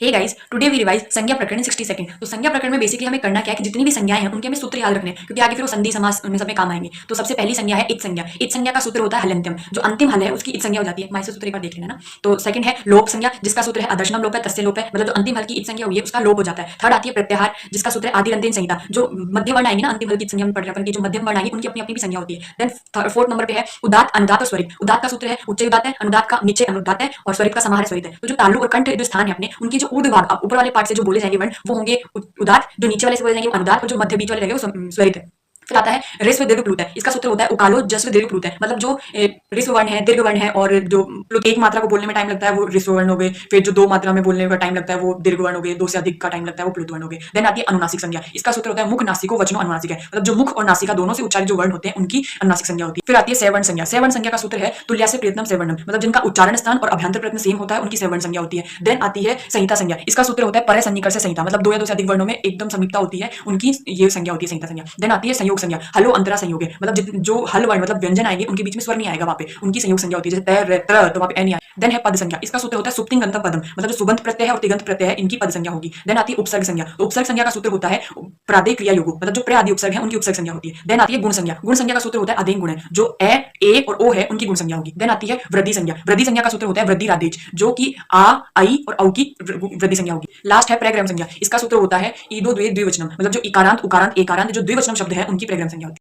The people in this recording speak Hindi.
Hey guys, today we revise संज्ञा प्रकरण 60 सेकंड। तो संज्ञा प्रकरण में बेसिकली हमें करना क्या है कि जितनी भी संज्ञाएं हैं उनके हमें सूत्र याद रखने हैं, क्योंकि आगे फिर वो संधि समास उनमें सब में काम आएंगे। तो सबसे पहली संज्ञा है इत संज्ञा। इत संज्ञा का सूत्र होता है हलंत्यम। जो अंतिम हल है उसकी इत संज्ञा हो जाती है। माइसे सूत्र एक बार देख लेना ना। तो सेकंड है लोप संज्ञा, जिसका सूत्र है अदर्शनम लोप है, तस्य लोप है, मतलब जो अंतिम हल की इत संज्ञा हुई है उसका लोप हो जाता है। थर्ड आती है प्रत्याहार, जिसका सूत्र है आदिरंत्यन संहिता। जो मध्य वर्ण आएंगे ना अंतिम हल की इत संज्ञा में पढ़ रहे हैं अपन की, जो मध्यम वर्ण आएंगे उनकी अपनी अपनी भी संज्ञा होती है। देन फोर्थ नंबर पे है उदात्त, अनुदात्त और स्वरित। उदात्त का सूत्र है उच्च उदात्त है, अनुदात्त का नीचे अनुदात्त है और स्वरित का समाहार है स्वरित है। तो जो तालु और कंठ जो स्थान है अपने, उनकी जो ऊर्ध्व भाग ऊपर वाले पार्ट से जो बोले जाएंगे वर्ण वो होंगे उदात्त, जो नीचे वाले से बोले जाएंगे वो अनुदात्त और जो मध्य बीच वाले रहेंगे वो स्वरित है। फिर आता है ऋस्व दीर्घ प्लुत है। इसका सूत्र होता है उकालो जस्व दीर्घ प्लुत है। मतलब जो ऋस्व वर्ण है, दीर्घ वर्ण है और जो प्लुत एक मात्रा को बोलने में टाइम लगता है वो ऋस्व वर्ण हो गए। फिर जो दो मात्रा में बोलने का टाइम लगता है वो दीर्घ वर्ण हो गए। दो से अधिक का टाइम लगता है वो प्लुत वर्ण हो गए। देन आती है अनुनासिक संज्ञा। इसका सूत्र होता है मुख नासिको वचनो अनुनासिक है। मतलब जो मुख और नासिका दोनों से उच्चारित जो वर्ण होते हैं उनकी अनुनासिक संज्ञा होती है। फिर आती है सवर्ण संज्ञा। सवर्ण संज्ञा का सूत्र है तुल्या से प्रयत्नम सवर्णम, मतलब जिनका उच्चारण स्थान और अभ्यंतर प्रयत्न सेम होता है उनकी सवर्ण संज्ञा होती है। देन आती है संहिता संज्ञा। इसका सूत्र होता है पर सन्निकर्ष संहिता, मतलब दो या दो से अधिक वर्णों में एकदम समीपता होती है उनकी ये संज्ञा होती है संहिता संज्ञा। देन आती है संयोग संज्ञा। हलो अंतरा संयोग है, मतलब जो हल वर्ण मतलब व्यंजन आएंगे उनके बीच में स्वर नहीं आएगा वहां पे, उनकी संयोग संज्ञा होती है। जैसे त त्र तो वहां पे ए नहीं आएगा। देन है पद संज्ञा। इसका सूत्र होता है सुप्तिंग गंतम पदम, मतलब जो सुबंत प्रत्यय है और तिगंत प्रत्यय है इनकी पद संज्ञा होगी। देन आती है उपसर्ग संज्ञा। तो उपसर्ग संज्ञा का सूत्र होता है प्रादे क्रिया योगो, मतलब जो प्रआदि उपसर्ग है उनकी उपसर्ग संज्ञा होती है। देन आती है गुण संज्ञा। गुण संज्ञा का सूत्र होता है अधेन गुण है, जो ए और ओ है उनकी गुण संज्ञा होगी। देन आती है वृद्धि संज्ञा। वृद्धि संज्ञा का सूत्र होता है वृद्धि राधेज, जो कि आ आई और औ की वृद्धि संज्ञा होगी। लास्ट है प्रग्रहण संज्ञा। इसका सूत्र होता है ईदो द्वे द्विवचनम, मतलब जो इकारांत उकारांत एकारांत जो द्विवचनम शब्द है उनकी प्रग्रहण संज्ञा होती है।